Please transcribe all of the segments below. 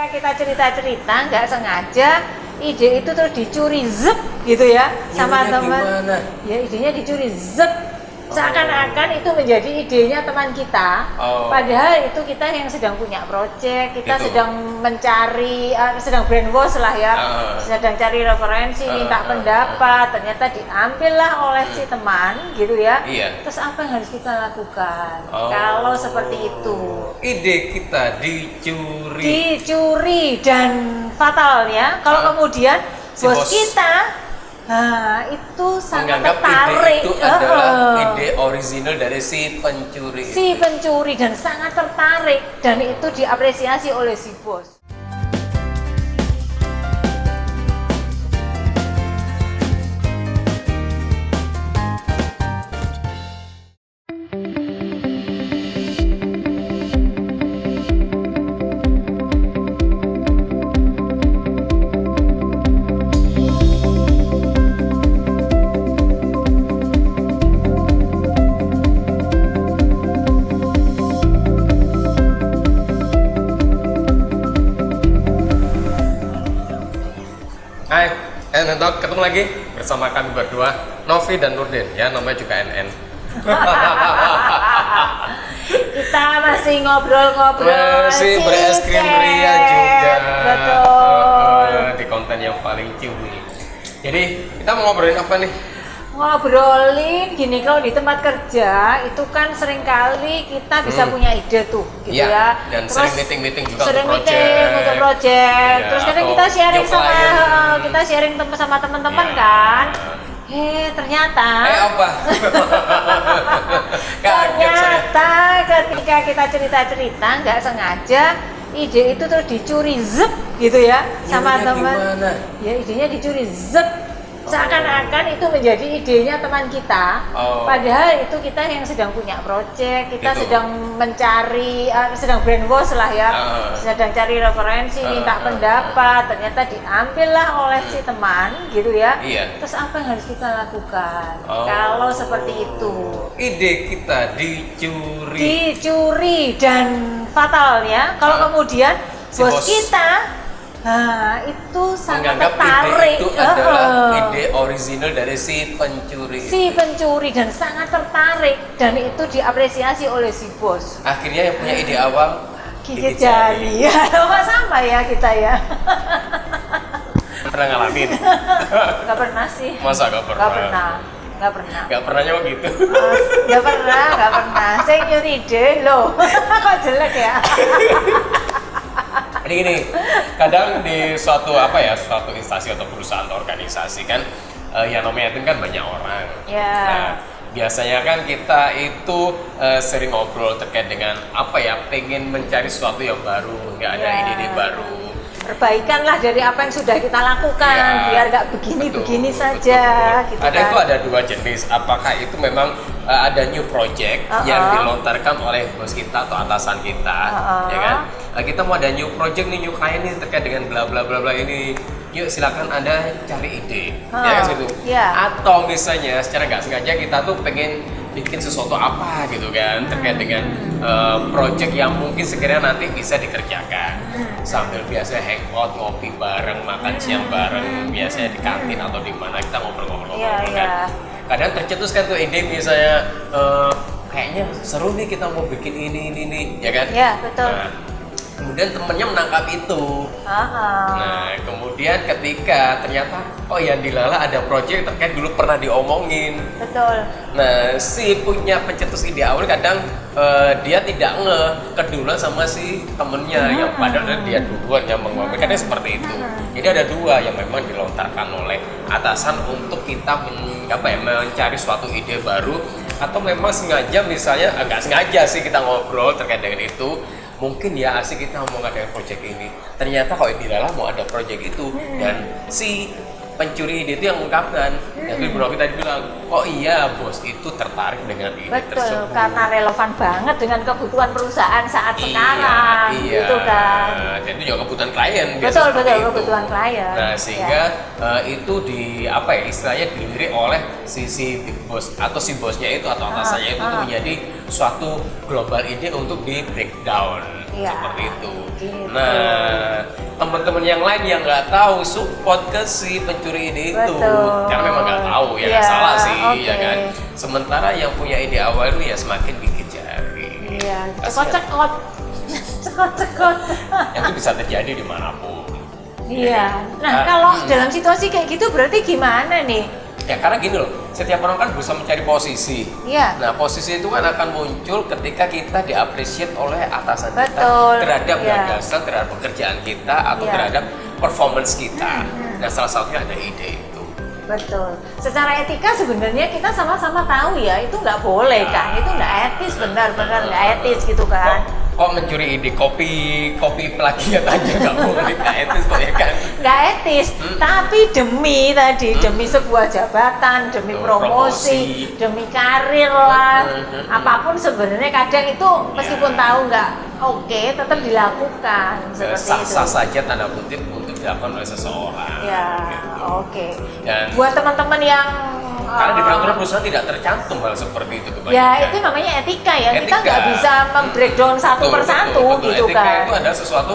Ketika kita cerita-cerita nggak sengaja ide itu terus dicuri zep gitu ya sama teman. Ya idenya dicuri zep. Seakan-akan itu menjadi idenya teman kita, padahal itu kita yang sedang punya project, kita sedang mencari, sedang brainwash lah ya, sedang cari referensi, minta pendapat, ternyata diambillah oleh si teman gitu ya. Terus apa yang harus kita lakukan? Kalau seperti itu, ide kita dicuri dan fatal ya. Kalau kemudian bos kita itu sangat tertarik, ide itu adalah ide original dari si pencuri dan sangat tertarik dan itu diapresiasi oleh si bos. Hai, Nentok, ketemu lagi bersama kami berdua, Novi dan Nurdin, ya namanya juga NN. Kita masih ngobrol-ngobrol, masih beres krim ria juga. Betul. Di konten yang paling ciwi. Jadi kita mau ngobrolin apa nih? Ngobrolin gini, kalau di tempat kerja itu kan seringkali kita bisa punya ide tuh gitu ya. Dan terus sering meeting juga sering untuk project. Ya, terus kadang kita sharing sama teman-teman kan. Ternyata ternyata ketika kita cerita-cerita nggak sengaja ide itu terus dicuri zep gitu ya sama teman. Ya idenya dicuri zep. Seakan-akan itu menjadi idenya teman kita, padahal itu kita yang sedang punya project, kita sedang mencari, sedang brainwash lah ya, sedang cari referensi, minta pendapat, ternyata diambillah oleh si teman gitu ya. Terus apa yang harus kita lakukan? Kalau seperti itu, ide kita dicuri dan fatal ya. Kalau kemudian bos kita itu sangat tertarik, ide itu adalah ide original dari si pencuri dan sangat tertarik dan itu diapresiasi oleh si bos. Akhirnya yang punya ide awal gigit jari. Ya, sama ya kita ya. Pernah ngalamin? Gak pernah sih. Masa gak pernah? Gak pernah. Gak pernah nyoba gitu? Gak pernah. Saya nyuri ide loh. Kok jelek ya? Jadi gini, kadang di suatu instansi atau perusahaan atau organisasi kan, yang namanya itu kan banyak orang. Nah, biasanya kan kita itu sering ngobrol terkait dengan pengen mencari sesuatu yang baru, nggak ada ide-ide baru. Perbaikan lah dari apa yang sudah kita lakukan, biar nggak begini-begini saja. Gitu itu ada dua jenis. Apakah itu memang ada new project yang dilontarkan oleh bos kita atau atasan kita, ya kan? Kita mau ada new project nih, new klien nih terkait dengan bla bla bla bla ini. Yuk silakan Anda cari ide, ya kan gitu. Atau misalnya secara nggak sengaja kita tuh pengen bikin sesuatu apa gitu kan terkait dengan project yang mungkin sekiranya nanti bisa dikerjakan sambil biasa hangout, ngopi bareng, makan siang bareng, biasanya di kantin atau di mana kita ngobrol-ngobrol kan. Kadang tercetus kan tuh ide misalnya kayaknya seru nih kita mau bikin ini ya kan? Iya, betul. Kemudian temennya menangkap itu. Nah, kemudian ketika ternyata yang dilala ada project terkait dulu pernah diomongin. Betul. Nah, si punya pencetus ide awal kadang dia tidak keduluan sama si temennya yang padahal dia duluan yang mengomongin. Kadang seperti itu. Jadi ada dua yang memang dilontarkan oleh atasan untuk kita mencari suatu ide baru, atau memang sengaja misalnya agak sengaja sih kita ngobrol terkait dengan itu. Mungkin ya asik kita mau ngadain project ini, ternyata kalau dilala mau ada project itu dan si pencuri ide itu yang mengungkapkan. Tapi Bro tadi bilang, kok iya bos itu tertarik dengan ide tersebut. Betul, karena relevan banget dengan kebutuhan perusahaan saat sekarang, gitu kan. Dan itu juga kebutuhan klien. Betul, kebutuhan klien. Nah, sehingga itu istilahnya dilirik oleh si bos atau si bosnya itu atau atasannya itu menjadi suatu global ide untuk di breakdown seperti itu. Nah, teman-teman yang lain yang nggak tahu support ke si pencuri ide itu. Karena memang nggak tahu ya, salah sih ya kan. Sementara yang punya ide awal itu ya semakin gigit jari. Iya, cekot-cekot. Cekot-cekot. Itu bisa terjadi dimanapun. Iya. Nah, kalau dalam situasi kayak gitu berarti gimana nih? Ya karena gini loh, setiap orang kan berusaha mencari posisi. Iya. Nah posisi itu kan akan muncul ketika kita diapresiasi oleh atasan Betul. kita terhadap gagasan, terhadap pekerjaan kita atau terhadap performance kita. Nah salah satunya ada ide itu. Betul. Secara etika sebenarnya kita sama-sama tahu ya itu nggak boleh kan, itu nggak etis, benar-benar nggak etis gitu kan. Kok mencuri ide kopi plagiat aja nggak boleh, nggak etis kok ya kan? Nggak etis, tapi demi sebuah jabatan, demi promosi, demi karir lah, apapun sebenarnya kadang itu meskipun tahu nggak oke, tetap dilakukan seperti itu. Sah saja tanda kutip untuk dilakukan oleh seseorang. Ya, gitu. oke. Dan buat teman-teman yang karena di peraturan perusahaan tidak tercantum hal seperti itu kebanyakan. Ya itu namanya etika ya, kita nggak bisa membreakdown satu persatu gitu etika kan. Itu adalah sesuatu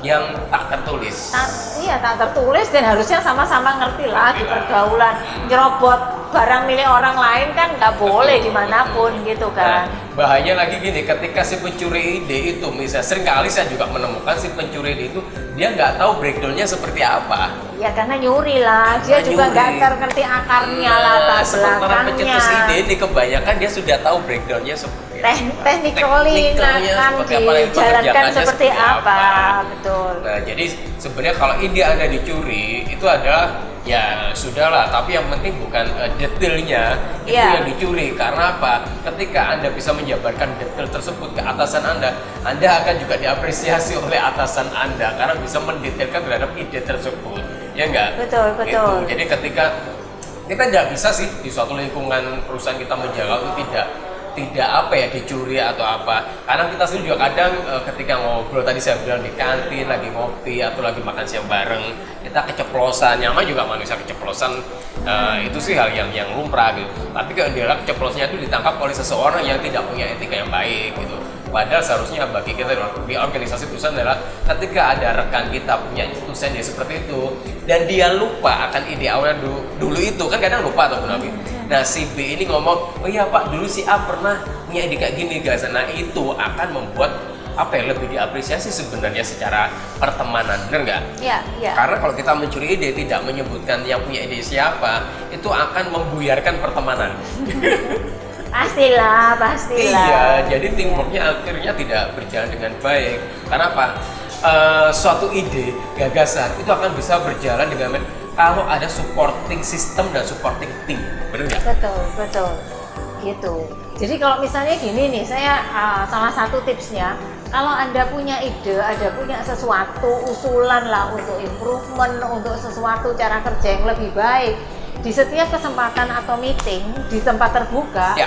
yang tak tertulis. Iya tak tertulis dan harusnya sama-sama ngerti lah di pergaulan. Nyerobot barang milik orang lain kan nggak boleh dimanapun gitu kan. Nah, bahaya lagi gini, ketika si pencuri ide itu misalnya seringkali saya juga menemukan si pencuri ide itu dia nggak tahu breakdownnya seperti apa. Ya karena nyuri lah, dia juga nggak ngerti akarnya latar sementara belakangnya. pencetus ide ini kebanyakan dia sudah tahu breakdownnya seperti tekniknya akan dijalankan seperti apa, betul. Nah jadi sebenarnya kalau ide Anda dicuri itu adalah ya sudahlah, tapi yang penting bukan detailnya itu yang dicuri. Karena apa? Ketika Anda bisa menjabarkan detail tersebut ke atasan Anda akan juga diapresiasi oleh atasan Anda karena bisa mendetailkan terhadap ide tersebut, ya enggak? Betul. Gitu. Jadi ketika kita tidak bisa sih di suatu lingkungan perusahaan kita menjaga itu tidak apa ya dicuri atau apa, karena kita sendiri juga kadang ketika ngobrol tadi saya bilang di kantin lagi ngopi atau lagi makan siang bareng kita keceplosan, nyama juga manusia keceplosan, itu sih hal yang lumrah gitu. Tapi kalau dia keceplosannya itu ditangkap oleh seseorang yang tidak punya etika yang baik gitu. Padahal seharusnya bagi kita di organisasi perusahaan adalah ketika ada rekan kita punya institusi dia seperti itu dan dia lupa akan ide awalnya dulu itu kan kadang lupa atau Nabi. Nah si B ini ngomong, oh iya Pak dulu si A pernah punya ide kayak gini guys. Nah itu akan membuat apa ya lebih diapresiasi sebenarnya secara pertemanan, benar nggak? Iya. Karena kalau kita mencuri ide tidak menyebutkan yang punya ide siapa, itu akan membuyarkan pertemanan. Pastilah. Iya, jadi teamworknya akhirnya tidak berjalan dengan baik. Karena apa? Suatu ide, gagasan itu akan bisa berjalan dengan baik kalau ada supporting system dan supporting team, benar nggak? Betul, gitu. Jadi kalau misalnya gini nih, saya salah satu tipsnya, kalau Anda punya ide, ada punya sesuatu usulan lah untuk improvement, untuk sesuatu cara kerja yang lebih baik. Di setiap kesempatan atau meeting di tempat terbuka,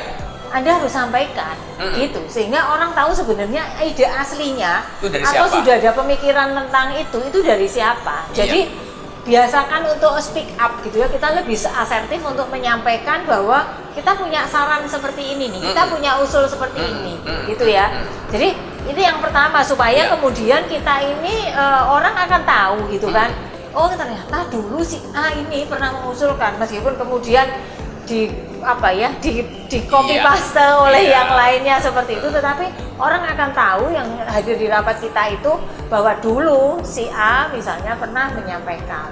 Anda harus sampaikan gitu, sehingga orang tahu sebenarnya ide aslinya atau sudah ada pemikiran tentang itu dari siapa. Jadi biasakan untuk speak up gitu ya, kita lebih asertif untuk menyampaikan bahwa kita punya saran seperti ini nih, kita punya usul seperti ini gitu ya. Jadi itu yang pertama supaya kemudian kita ini orang akan tahu gitu kan. Oh ternyata dulu si A ini pernah mengusulkan, meskipun kemudian di copy paste oleh yang lainnya seperti itu, tetapi orang akan tahu yang hadir di rapat kita itu bahwa dulu si A misalnya pernah menyampaikan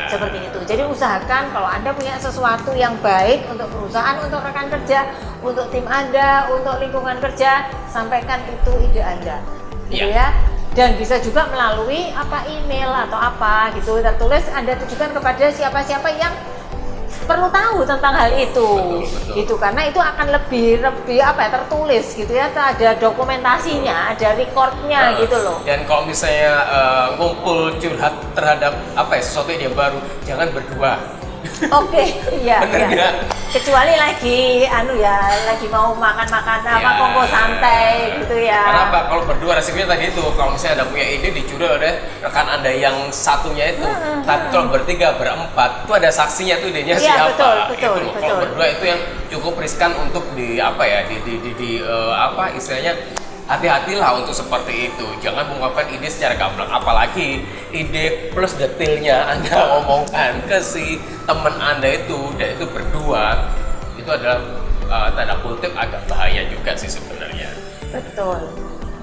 seperti itu. Jadi usahakan kalau Anda punya sesuatu yang baik untuk perusahaan, untuk rekan kerja, untuk tim Anda, untuk lingkungan kerja, sampaikan itu ide Anda gitu ya. Dan bisa juga melalui email atau apa gitu, tertulis Anda tujukan kepada siapa-siapa yang perlu tahu tentang hal itu. Betul. Gitu, karena itu akan lebih tertulis gitu ya, ada dokumentasinya, ada recordnya gitu loh. Dan kalau misalnya ngumpul curhat terhadap sesuatu yang baru, jangan berdua. Oke, iya. Kecuali lagi lagi mau makan-makan kongko santai gitu ya. Karena apa? Kalau berdua resikonya tadi itu, kalau misalnya ada punya ide dicuri oleh rekan Anda yang satunya itu. Tapi kalau bertiga, berempat, itu ada saksinya tuh idenya siapa. Betul. Kalau berdua itu yang cukup riskan untuk istilahnya hati-hatilah untuk seperti itu. Jangan mengungkapkan ide secara gamblang, apalagi ide plus detailnya Anda ngomongkan ke si teman Anda itu, dan itu berdua, itu adalah tanda kutip agak bahaya juga sih sebenarnya. Betul.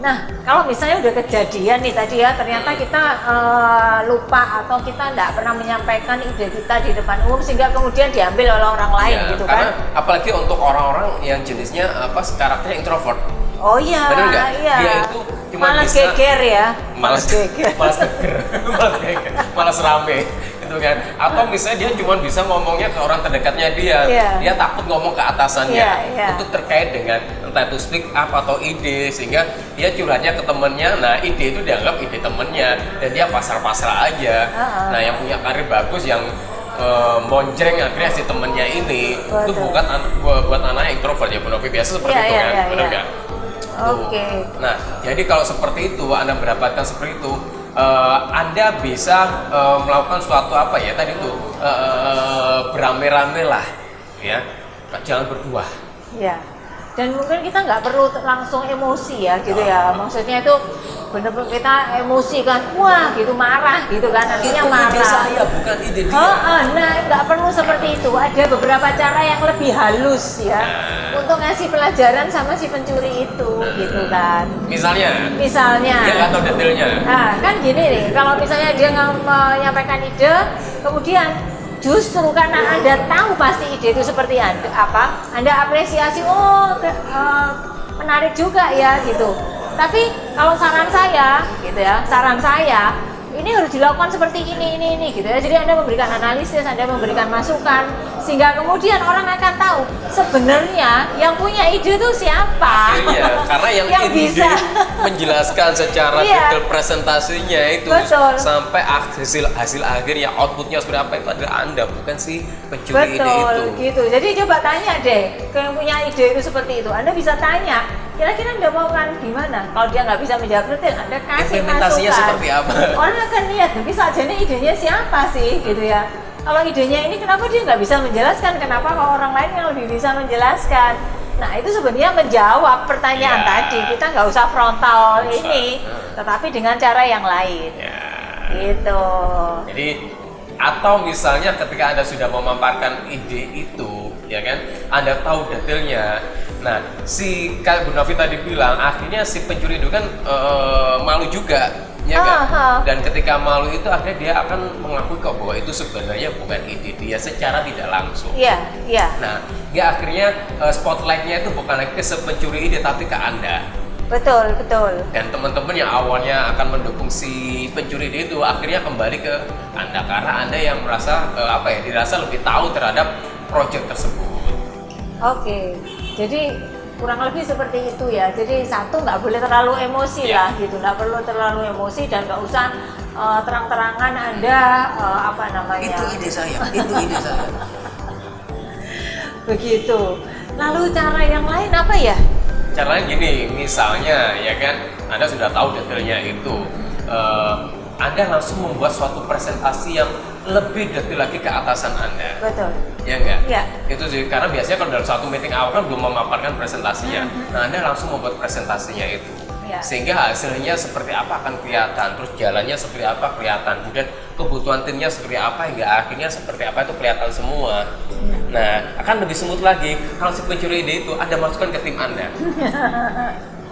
Nah, kalau misalnya udah kejadian nih tadi ya, ternyata kita lupa atau kita nggak pernah menyampaikan ide kita di depan umum sehingga kemudian diambil oleh orang lain ya, gitu karena, kan? Apalagi untuk orang-orang yang jenisnya karakternya introvert. Oh iya, iya. Dia itu cuma malas bisa geger ya. Malas geger. Malas rame. Kan? Atau misalnya dia cuma bisa ngomongnya ke orang terdekatnya dia, dia takut ngomong ke atasannya, itu terkait dengan entah itu speak up atau ide, sehingga dia curhatnya ke temennya. Nah, ide itu dianggap ide temennya dan dia pasrah-pasrah aja. Nah, yang punya karir bagus, yang monjreng akhirnya si temennya ini itu bukan buat anak introvert ya, Bu Novi, biasa seperti itu kan, benar nggak? Oke. Nah, jadi kalau seperti itu Anda mendapatkan seperti itu, Anda bisa melakukan suatu apa ya tadi itu beramai-ramai lah, ya, jangan berdua. Ya. Dan mungkin kita nggak perlu langsung emosi ya gitu ya, maksudnya itu bener-bener kita emosi kan, wah gitu, marah gitu kan, artinya marah. Ide saya bukan ide dia. Nah nggak perlu seperti itu, ada beberapa cara yang lebih halus ya untuk ngasih pelajaran sama si pencuri itu gitu kan. Misalnya dia nggak tahu detailnya. Nah kan gini nih, kalau misalnya dia nggak menyampaikan ide, kemudian justru karena Anda tahu pasti ide itu seperti apa, Anda apresiasi, menarik juga ya gitu. Tapi kalau saran saya gitu ya, ini harus dilakukan seperti ini gitu ya. Jadi Anda memberikan analisis, Anda memberikan masukan, sehingga kemudian orang akan tahu sebenarnya yang punya ide itu siapa. Iya, karena yang bisa menjelaskan secara detail presentasinya itu sampai hasil akhirnya, outputnya seperti apa, itu adalah Anda, bukan si pencuri ide itu. Gitu. Jadi coba tanya deh ke yang punya ide itu seperti itu. Anda bisa tanya, kira-kira Anda mau kan gimana? Kalau dia nggak bisa menjawab detail, Anda kasih implementasinya masukan. Seperti apa? Orang akan lihat, bisa aja nih idenya siapa sih gitu ya. Kalau idenya ini kenapa dia nggak bisa menjelaskan, kenapa kalau orang lain yang lebih bisa menjelaskan. Nah itu sebenarnya menjawab pertanyaan tadi, kita nggak usah frontal ini, tetapi dengan cara yang lain. Gitu. Jadi atau misalnya ketika Anda sudah memaparkan ide itu, ya kan, Anda tahu detailnya. Nah, si kayak Bu Novi tadi bilang, akhirnya si pencuri itu kan malu juga, ya kan? Dan ketika malu itu akhirnya dia akan mengakui kok bahwa itu sebenarnya bukan ide dia secara tidak langsung. Iya. Nah, dia akhirnya spotlightnya itu bukan lagi ke pencuri ide tapi ke Anda. Betul. Dan teman-teman yang awalnya akan mendukung si pencuri ide itu akhirnya kembali ke Anda karena Anda yang merasa dirasa lebih tahu terhadap proyek tersebut. Oke, jadi kurang lebih seperti itu ya. Jadi satu, nggak boleh terlalu emosi lah gitu, nggak perlu terlalu emosi dan nggak usah terang-terangan Anda Itu ide saya. Begitu. Lalu cara yang lain apa ya? Cara lain gini, misalnya ya kan, Anda sudah tahu detailnya itu, Anda langsung membuat suatu presentasi yang lebih detail lagi ke atasan Anda. Betul. Ya enggak? Ya. Itu sih, karena biasanya kalau dalam satu meeting awal kan belum memaparkan presentasinya. Nah, Anda langsung membuat presentasinya itu. Sehingga hasilnya seperti apa akan kelihatan, terus jalannya seperti apa kelihatan, kemudian kebutuhan timnya seperti apa, hingga akhirnya seperti apa itu kelihatan semua. Nah, akan lebih smooth lagi kalau si pencuri ide itu Anda masukkan ke tim Anda.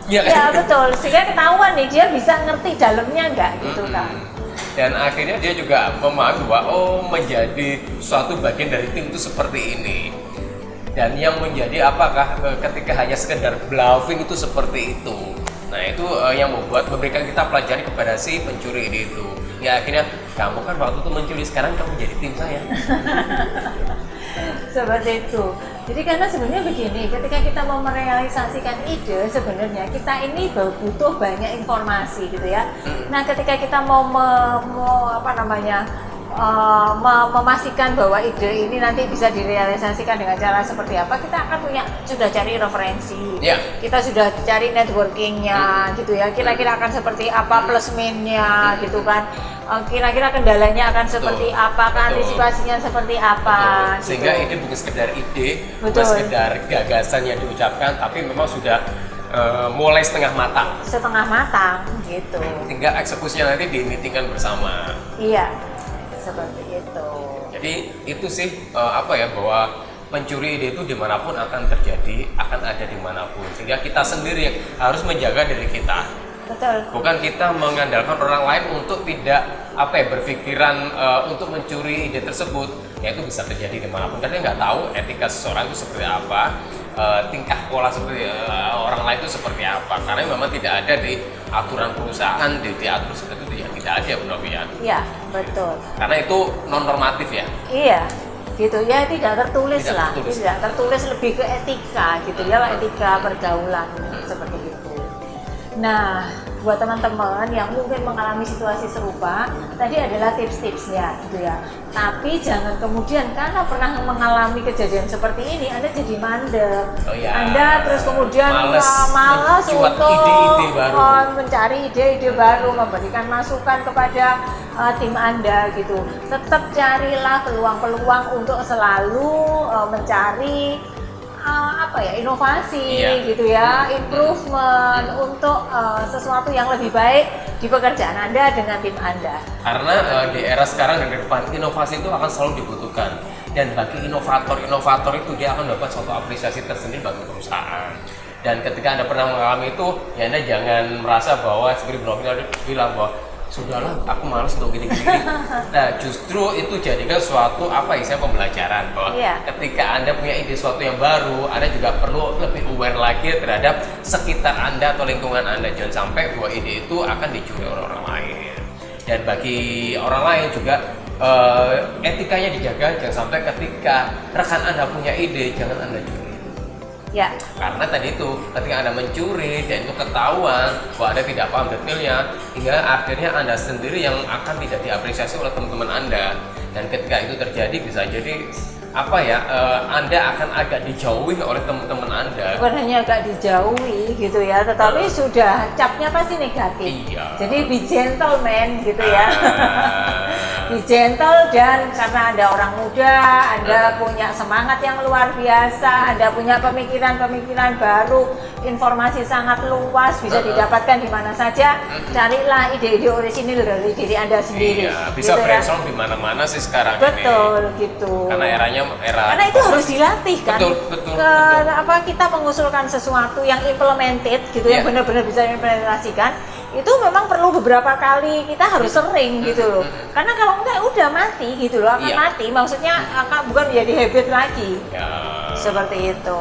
Ya betul, sehingga ketahuan nih dia bisa ngerti dalamnya enggak gitu kan. Dan akhirnya dia juga memahami bahwa menjadi suatu bagian dari tim itu seperti ini. Dan yang menjadi apakah ketika hanya sekedar bluffing itu seperti itu. Nah itu yang memberikan kita pelajaran kepada si pencuri ide itu. Ya akhirnya kamu kan waktu itu mencuri, sekarang kamu jadi tim saya. Seperti itu. Jadi karena sebenarnya begini, ketika kita mau merealisasikan ide, sebenarnya kita ini butuh banyak informasi gitu ya. Nah ketika kita mau memastikan bahwa ide ini nanti bisa direalisasikan dengan cara seperti apa, kita akan sudah cari referensi, kita sudah cari networkingnya gitu ya, kira-kira akan seperti apa plus minusnya gitu kan, kira-kira kendalanya akan seperti apa, antisipasinya seperti apa. Sehingga gitu. ini bukan sekedar ide, bukan sekedar gagasan yang diucapkan, tapi memang sudah mulai setengah matang. Setengah matang gitu. Tinggal eksekusinya nanti dimitingkan bersama. Iya, seperti itu. Jadi itu sih apa ya, bahwa mencuri ide itu dimanapun akan terjadi, akan ada dimanapun. Sehingga kita sendiri harus menjaga diri kita. Betul. Bukan kita mengandalkan orang lain untuk tidak apa ya, berpikiran untuk mencuri ide tersebut. Ya itu bisa terjadi dimanapun. Karena nggak tahu etika seseorang itu seperti apa, tingkah pola seperti orang lain itu seperti apa. Karena memang tidak ada di aturan perusahaan, diatur seperti itu ya, tidak ada, benar ya. Iya, betul. Karena itu non normatif ya. Iya. Gitu ya, tidak tertulis lah. Tertulis. Tidak tertulis, lebih ke etika gitu ya, etika pergaulan seperti itu. Nah, buat teman-teman yang mungkin mengalami situasi serupa, tadi adalah tips-tipsnya gitu ya. Tapi jangan kemudian karena pernah mengalami kejadian seperti ini, Anda jadi mandek. Oh ya. Anda terus kemudian malas untuk ide-ide baru. Mencari ide-ide baru, memberikan masukan kepada tim Anda gitu. Tetap carilah peluang-peluang untuk selalu mencari inovasi gitu ya, improvement untuk sesuatu yang lebih baik di pekerjaan Anda dengan tim Anda. Karena di era sekarang dan ke depan inovasi itu akan selalu dibutuhkan, dan bagi inovator itu dia akan dapat suatu apresiasi tersendiri bagi perusahaan. Dan ketika Anda pernah mengalami itu, ya Anda jangan merasa bahwa seperti Bro bilang bahwa sudahlah, aku malas untuk gini-gini. Nah, justru itu jadikan suatu pembelajaran bahwa ketika Anda punya ide sesuatu yang baru, Anda juga perlu lebih aware lagi terhadap sekitar Anda atau lingkungan Anda. Jangan sampai bahwa ide itu akan dicuri oleh orang lain. Dan bagi orang lain juga etikanya dijaga. Jangan sampai ketika rekan Anda punya ide, jangan Anda curi. Ya. Karena tadi itu ketika Anda mencuri dan itu ketahuan bahwa Anda tidak paham detailnya, hingga akhirnya Anda sendiri yang akan tidak diapresiasi oleh teman-teman Anda. Dan ketika itu terjadi bisa jadi Anda akan agak dijauhi oleh teman-teman Anda. Bukan hanya agak dijauhi gitu ya, tetapi sudah capnya pasti negatif. Iya. Jadi be gentleman gitu ya. Be gentle, dan karena Anda orang muda, Anda punya semangat yang luar biasa, Anda punya pemikiran-pemikiran baru, informasi sangat luas, bisa didapatkan di mana saja. Carilah ide-ide orisinil dari diri Anda sendiri. Iya, bisa gitu brainstorm di mana-mana sih sekarang. Betul, ini. gitu. Karena Karena itu harus dilatih kan. Betul. Kita mengusulkan sesuatu yang implemented gitu, yang benar-benar bisa diimplementasikan, itu memang perlu beberapa kali, kita harus sering gitu loh. Karena kalau enggak udah mati gitu loh, akan mati. Maksudnya bukan menjadi habit lagi. Seperti itu.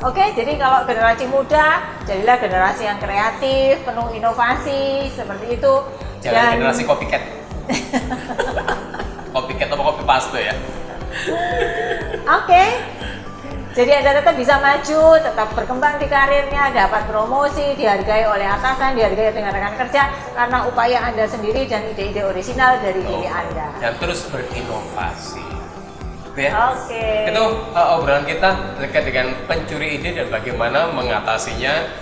Oke, jadi kalau generasi muda, jadilah generasi yang kreatif, penuh inovasi, seperti itu. Jangan generasi copycat. Copycat atau copy paste ya. Oke. Jadi Anda tetap bisa maju, tetap berkembang di karirnya, dapat promosi, dihargai oleh atasan, dihargai dengan rekan kerja karena upaya Anda sendiri dan ide-ide orisinal dari diri Anda. Dan terus berinovasi. Oke. Itu obrolan kita terkait dengan pencuri ide dan bagaimana mengatasinya.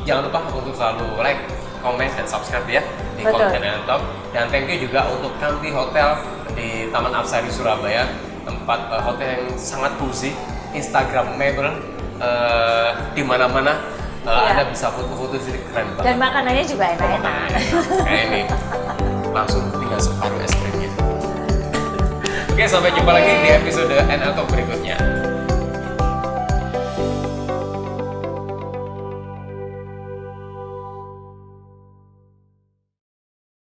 Jangan lupa untuk selalu like, komen, dan subscribe ya di konten Talk. Dan thank you juga untuk Kampi Hotel di Taman Apsari Surabaya, tempat hotel yang sangat cozy, instagramable, di mana-mana Anda bisa foto-foto di sini, keren banget. Dan makanannya juga enak-enak. Kayak ini langsung tinggal separuh es krimnya. Oke, sampai jumpa lagi di episode NL Talk berikutnya.